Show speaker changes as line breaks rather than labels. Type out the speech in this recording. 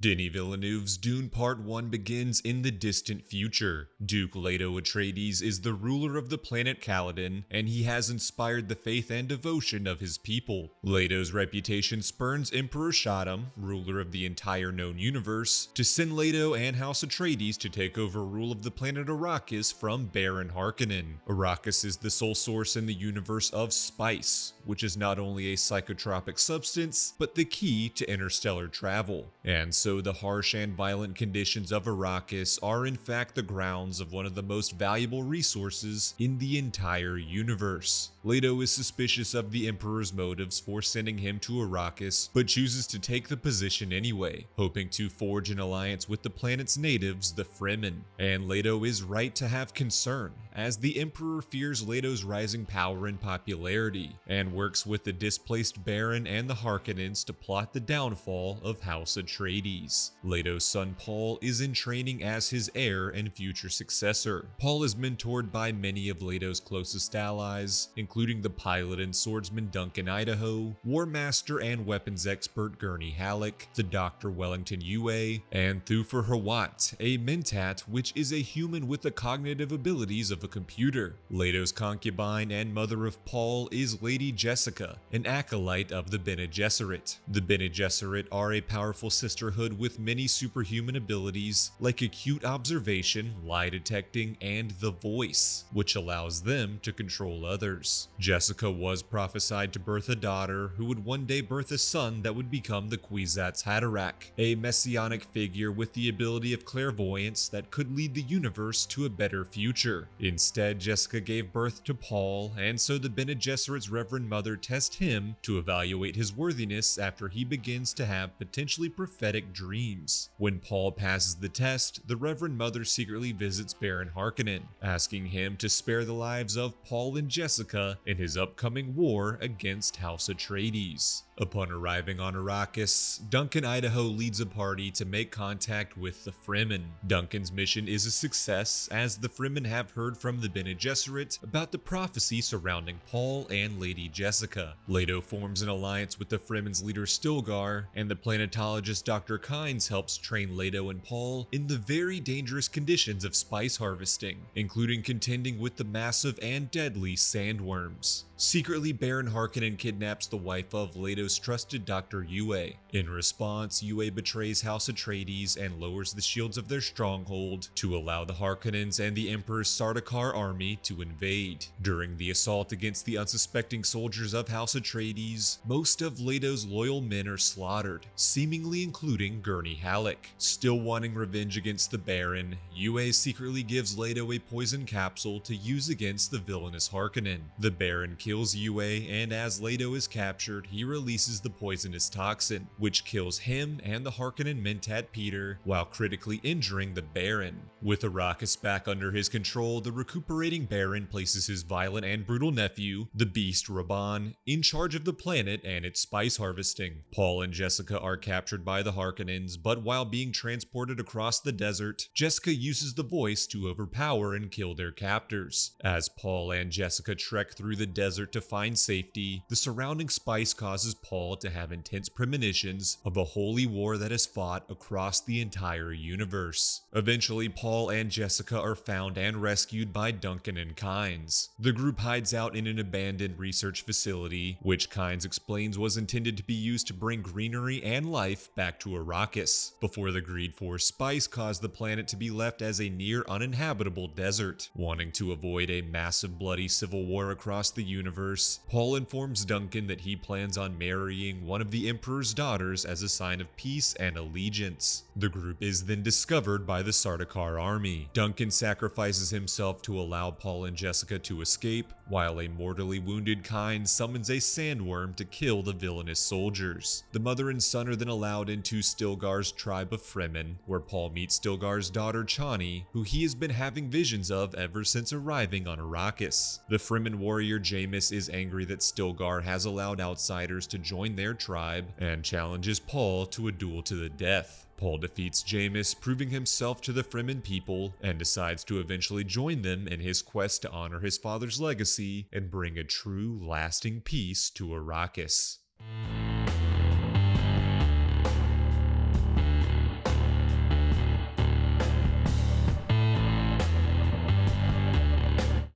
Denis Villeneuve's Dune Part 1 begins in the distant future. Duke Leto Atreides is the ruler of the planet Caladan, and he has inspired the faith and devotion of his people. Leto's reputation spurns Emperor Shaddam, ruler of the entire known universe, to send Leto and House Atreides to take over rule of the planet Arrakis from Baron Harkonnen. Arrakis is the sole source in the universe of spice, which is not only a psychotropic substance, but the key to interstellar travel. And so the harsh and violent conditions of Arrakis are in fact the grounds of one of the most valuable resources in the entire universe. Leto is suspicious of the Emperor's motives for sending him to Arrakis, but chooses to take the position anyway, hoping to forge an alliance with the planet's natives, the Fremen. And Leto is right to have concern, as the Emperor fears Leto's rising power and popularity, and works with the displaced Baron and the Harkonnens to plot the downfall of House Atreides. Leto's son Paul is in training as his heir and future successor. Paul is mentored by many of Leto's closest allies, including the pilot and swordsman Duncan-Idaho, war master and weapons expert Gurney Halleck, the Dr. Wellington Yue, and Thufir Hawat, a mentat which is a human with the cognitive abilities of a computer. Leto's concubine and mother of Paul is Lady Jessica, an acolyte of the Bene Gesserit. The Bene Gesserit are a powerful sisterhood with many superhuman abilities like acute observation, lie detecting, and the voice, which allows them to control others. Jessica was prophesied to birth a daughter who would one day birth a son that would become the Kwisatz Haderach, a messianic figure with the ability of clairvoyance that could lead the universe to a better future. Instead, Jessica gave birth to Paul, and so the Bene Gesserit's Reverend Mother tests him to evaluate his worthiness after he begins to have potentially prophetic dreams. When Paul passes the test, the Reverend Mother secretly visits Baron Harkonnen, asking him to spare the lives of Paul and Jessica in his upcoming war against House Atreides. Upon arriving on Arrakis, Duncan-Idaho leads a party to make contact with the Fremen. Duncan's mission is a success, as the Fremen have heard from the Bene Gesserit about the prophecy surrounding Paul and Lady Jessica. Leto forms an alliance with the Fremen's leader Stilgar, and the planetologist Dr. Kynes helps train Leto and Paul in the very dangerous conditions of spice harvesting, including contending with the massive and deadly sandworms. Secretly, Baron Harkonnen kidnaps the wife of Leto's trusted Dr. Yue. In response, Yue betrays House Atreides and lowers the shields of their stronghold to allow the Harkonnens and the Emperor's Sardaukar army to invade. During the assault against the unsuspecting soldiers of House Atreides, most of Leto's loyal men are slaughtered, seemingly including Gurney Halleck. Still wanting revenge against the Baron, Yue secretly gives Leto a poison capsule to use against the villainous Harkonnen. The Baron kills Yue, and as Leto is captured, he releases the poisonous toxin, which kills him and the Harkonnen mentat Peter, while critically injuring the Baron. With Arrakis back under his control, the recuperating Baron places his violent and brutal nephew, the beast Rabban, in charge of the planet and its spice harvesting. Paul and Jessica are captured by the Harkonnens, but while being transported across the desert, Jessica uses the voice to overpower and kill their captors. As Paul and Jessica trek through the desert to find safety, the surrounding spice causes Paul to have intense premonitions of a holy war that is fought across the entire universe. Eventually, Paul and Jessica are found and rescued by Duncan and Kynes. The group hides out in an abandoned research facility, which Kynes explains was intended to be used to bring greenery and life back to Arrakis, before the greed for spice caused the planet to be left as a near uninhabitable desert. Wanting to avoid a massive bloody civil war across the universe, Paul informs Duncan that he plans on marrying one of the Emperor's daughters as a sign of peace and allegiance. The group is then discovered by the Sardaukar army. Duncan sacrifices himself to allow Paul and Jessica to escape, while a mortally wounded Kynes summons a sandworm to kill the villainous soldiers. The mother and son are then allowed into Stilgar's tribe of Fremen, where Paul meets Stilgar's daughter Chani, who he has been having visions of ever since arriving on Arrakis. The Fremen warrior Jamis is angry that Stilgar has allowed outsiders to join their tribe and challenges Paul to a duel to the death. Paul defeats Jamis, proving himself to the Fremen people, and decides to eventually join them in his quest to honor his father's legacy and bring a true, lasting peace to Arrakis.